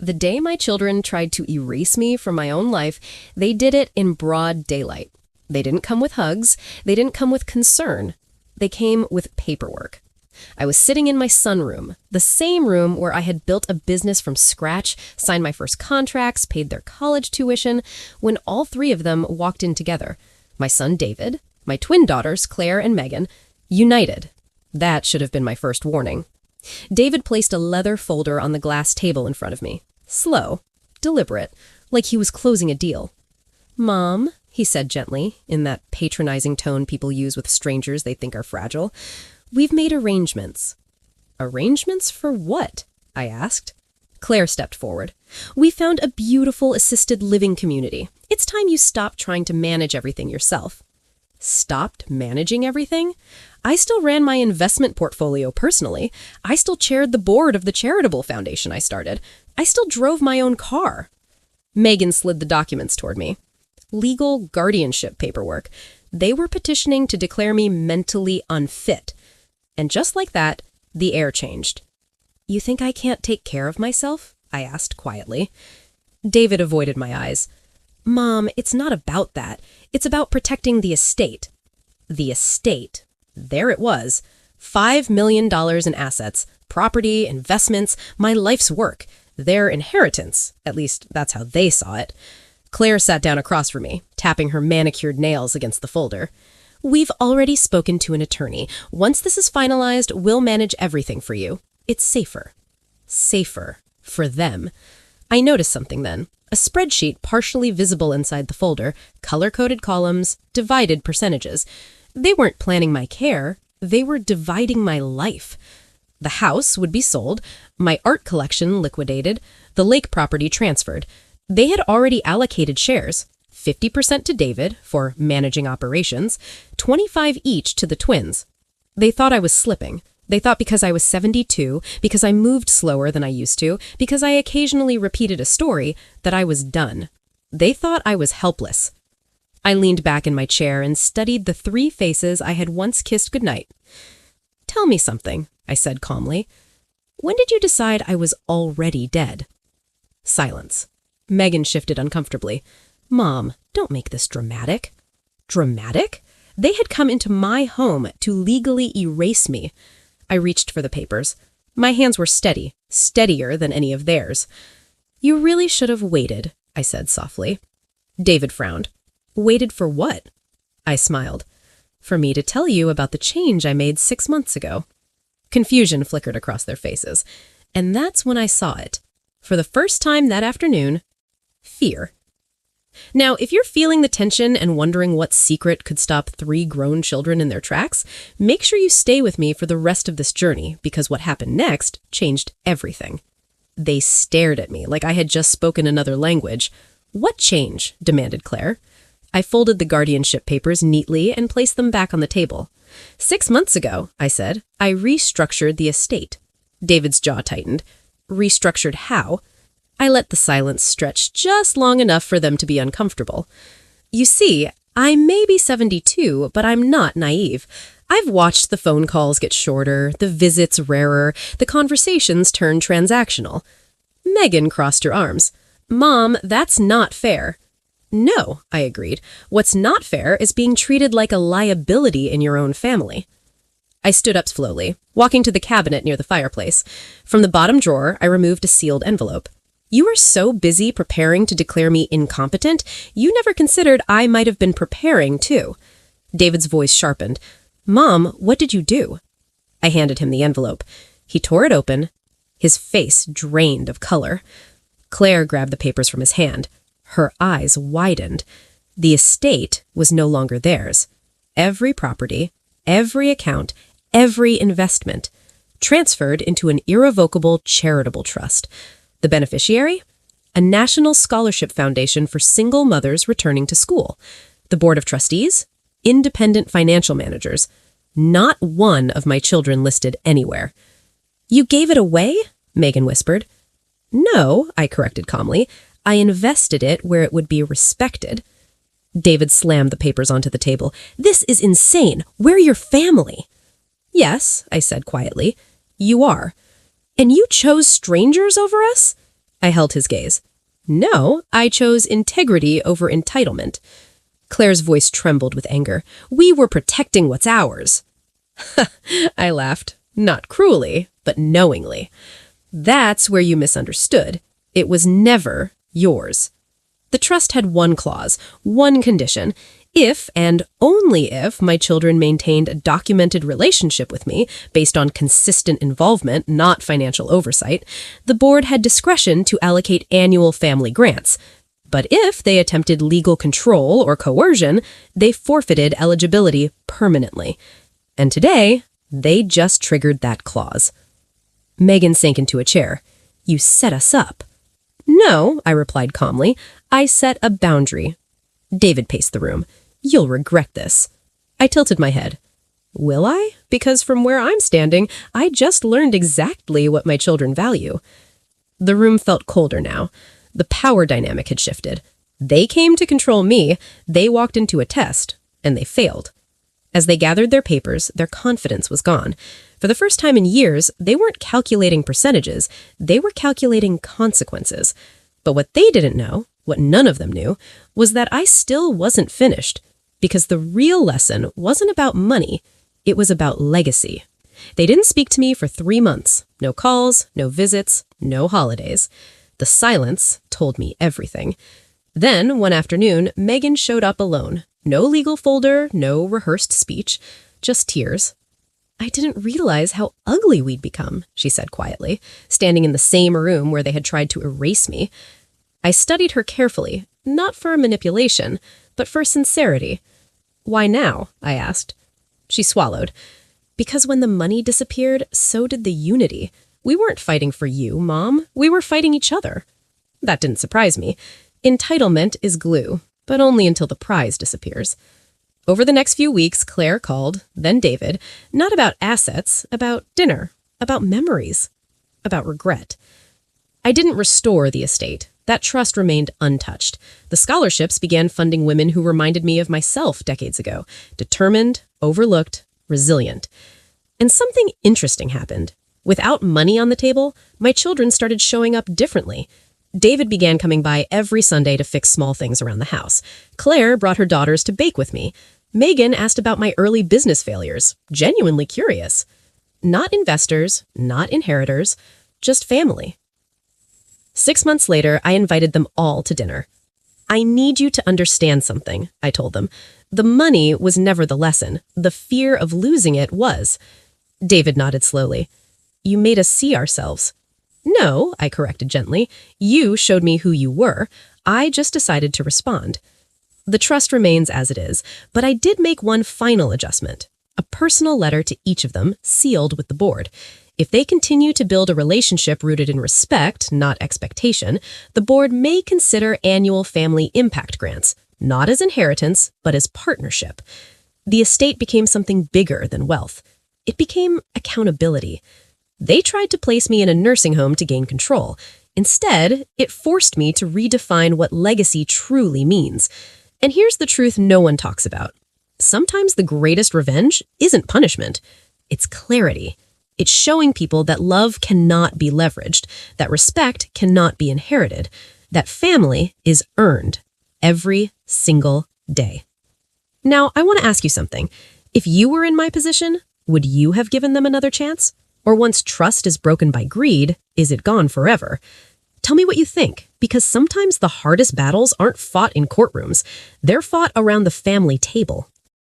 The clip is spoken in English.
The day my children tried to erase me from my own life, they did it in broad daylight. They didn't come with hugs. They didn't come with concern. They came with paperwork. I was sitting in my sunroom, the same room where I had built a business from scratch, signed my first contracts, paid their college tuition, when all three of them walked in together. My son David, my twin daughters Claire and Megan, united. That should have been my first warning. David placed a leather folder on the glass table in front of me. Slow, deliberate, like he was closing a deal. "Mom," he said gently, in that patronizing tone people use with strangers they think are fragile, "we've made arrangements." "Arrangements for what?" I asked. Claire stepped forward. "We found a beautiful assisted living community. It's time you stopped trying to manage everything yourself." Stopped managing everything? I still ran my investment portfolio personally. I still chaired the board of the charitable foundation I started. I still drove my own car. Megan slid the documents toward me. Legal guardianship paperwork. They were petitioning to declare me mentally unfit. And just like that, the air changed. "You think I can't take care of myself?" I asked quietly. David avoided my eyes. "Mom, it's not about that. It's about protecting the estate." The estate. There it was. $5 million in assets, property, investments, my life's work. Their inheritance. At least that's how they saw it. Claire sat down across from me, tapping her manicured nails against the folder. "We've already spoken to an attorney. Once this is finalized, we'll manage everything for you. It's safer." Safer. For them. I noticed something then. A spreadsheet partially visible inside the folder, color-coded columns, divided percentages. They weren't planning my care. They were dividing my life. The house would be sold, my art collection liquidated, the lake property transferred. They had already allocated shares, 50% to David for managing operations, 25 each to the twins. They thought I was slipping. They thought because I was 72, because I moved slower than I used to, because I occasionally repeated a story, that I was done. They thought I was helpless. I leaned back in my chair and studied the three faces I had once kissed goodnight. "Tell me something," I said calmly. "When did you decide I was already dead?" Silence. Megan shifted uncomfortably. "Mom, don't make this dramatic." Dramatic? They had come into my home to legally erase me. I reached for the papers. My hands were steady, steadier than any of theirs. "You really should have waited," I said softly. David frowned. "Waited for what?" I smiled. "For me to tell you about the change I made 6 months ago." Confusion flickered across their faces. And that's when I saw it. For the first time that afternoon, fear. Now, if you're feeling the tension and wondering what secret could stop 3 grown children in their tracks, make sure you stay with me for the rest of this journey, because what happened next changed everything. They stared at me like I had just spoken another language. "What change?" demanded Claire. I folded the guardianship papers neatly and placed them back on the table. 6 months ago, I said, I restructured the estate. David's jaw tightened. Restructured how? I let the silence stretch just long enough for them to be uncomfortable. "You see, I may be 72, but I'm not naive. I've watched the phone calls get shorter, the visits rarer, the conversations turn transactional." Megan crossed her arms. "Mom, that's not fair." "No," I agreed. "What's not fair is being treated like a liability in your own family." I stood up slowly, walking to the cabinet near the fireplace. From the bottom drawer, I removed a sealed envelope. "You were so busy preparing to declare me incompetent, you never considered I might have been preparing, too." David's voice sharpened. "Mom, what did you do?" I handed him the envelope. He tore it open. His face drained of color. Claire grabbed the papers from his hand. Her eyes widened. The estate was no longer theirs. Every property, every account, every investment transferred into an irrevocable charitable trust. The beneficiary? A National Scholarship Foundation for single mothers returning to school. The Board of Trustees? Independent financial managers. Not one of my children listed anywhere. "You gave it away?" Megan whispered. "No," I corrected calmly. "I invested it where it would be respected." David slammed the papers onto the table. "This is insane. We're your family." "Yes," I said quietly. "You are. And you chose strangers over us?" I held his gaze. No, I chose integrity over entitlement. Claire's voice trembled with anger. We were protecting what's ours. I laughed, not cruelly, but knowingly. That's where you misunderstood. It was never yours. The trust had one clause, one condition. If and only if my children maintained a documented relationship with me based on consistent involvement, not financial oversight, the board had discretion to allocate annual family grants. But if they attempted legal control or coercion, they forfeited eligibility permanently. And today, they just triggered that clause. Megan sank into a chair. You set us up. No, I replied calmly. I set a boundary. David paced the room. You'll regret this. I tilted my head. Will I? Because from where I'm standing, I just learned exactly what my children value. The room felt colder now. The power dynamic had shifted. They came to control me, they walked into a test, and they failed. As they gathered their papers, their confidence was gone. For the first time in years, they weren't calculating percentages, they were calculating consequences. But what they didn't know, what none of them knew, was that I still wasn't finished, because the real lesson wasn't about money, it was about legacy. They didn't speak to me for 3 months. No calls, no visits, no holidays. The silence told me everything. Then, one afternoon, Megan showed up alone. No legal folder, no rehearsed speech, just tears. I didn't realize how ugly we'd become, she said quietly, standing in the same room where they had tried to erase me. I studied her carefully, not for manipulation, but for sincerity. Why now? I asked. She swallowed. Because when the money disappeared, so did the unity. We weren't fighting for you, Mom. We were fighting each other. That didn't surprise me. Entitlement is glue, but only until the prize disappears. Over the next few weeks, Claire called, then David, not about assets, about dinner, about memories, about regret. I didn't restore the estate. That trust remained untouched. The scholarships began funding women who reminded me of myself decades ago, determined, overlooked, resilient. And something interesting happened. Without money on the table, my children started showing up differently. David began coming by every Sunday to fix small things around the house. Claire brought her daughters to bake with me. Megan asked about my early business failures, genuinely curious. Not investors, not inheritors, just family. 6 months later, I invited them all to dinner. I need you to understand something, I told them. The money was never the lesson. The fear of losing it was. David nodded slowly. You made us see ourselves. No, I corrected gently. You showed me who you were. I just decided to respond. The trust remains as it is, but I did make one final adjustment. A personal letter to each of them, sealed with the board. If they continue to build a relationship rooted in respect, not expectation, the board may consider annual family impact grants, not as inheritance, but as partnership. The estate became something bigger than wealth. It became accountability. They tried to place me in a nursing home to gain control. Instead, it forced me to redefine what legacy truly means. And here's the truth no one talks about. Sometimes the greatest revenge isn't punishment. It's clarity. It's showing people that love cannot be leveraged, that respect cannot be inherited, that family is earned every single day. Now, I want to ask you something. If you were in my position, would you have given them another chance? Or once trust is broken by greed, is it gone forever? Tell me what you think, because sometimes the hardest battles aren't fought in courtrooms. They're fought around the family table.